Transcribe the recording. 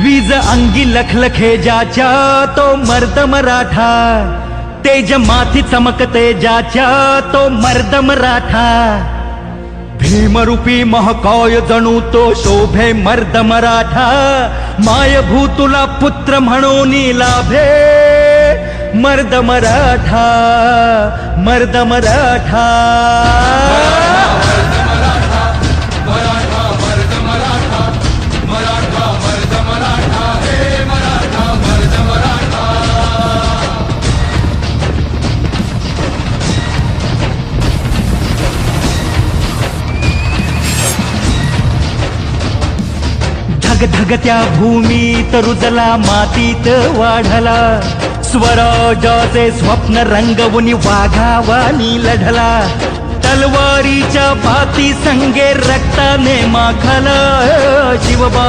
वीज अंगी लखलखे ज्याच्या तो मर्द मराठा, तेज माथी चमकते ज्याच्या तो मर्द मराठा, भीमरूपी महाकाय जणू तो शोभे मर्द मराठा, मायभूतुला पुत्र म्हणून लाभे मर्द मराठा, मर्द मराठा। धगधगत्या भूमीत रुजला मातीत वाढला, स्वराजाचे स्वप्न रंगवून वाघावानी लढला, तलवारीच्या बाती संगे रक्ताने माखला शिवबा।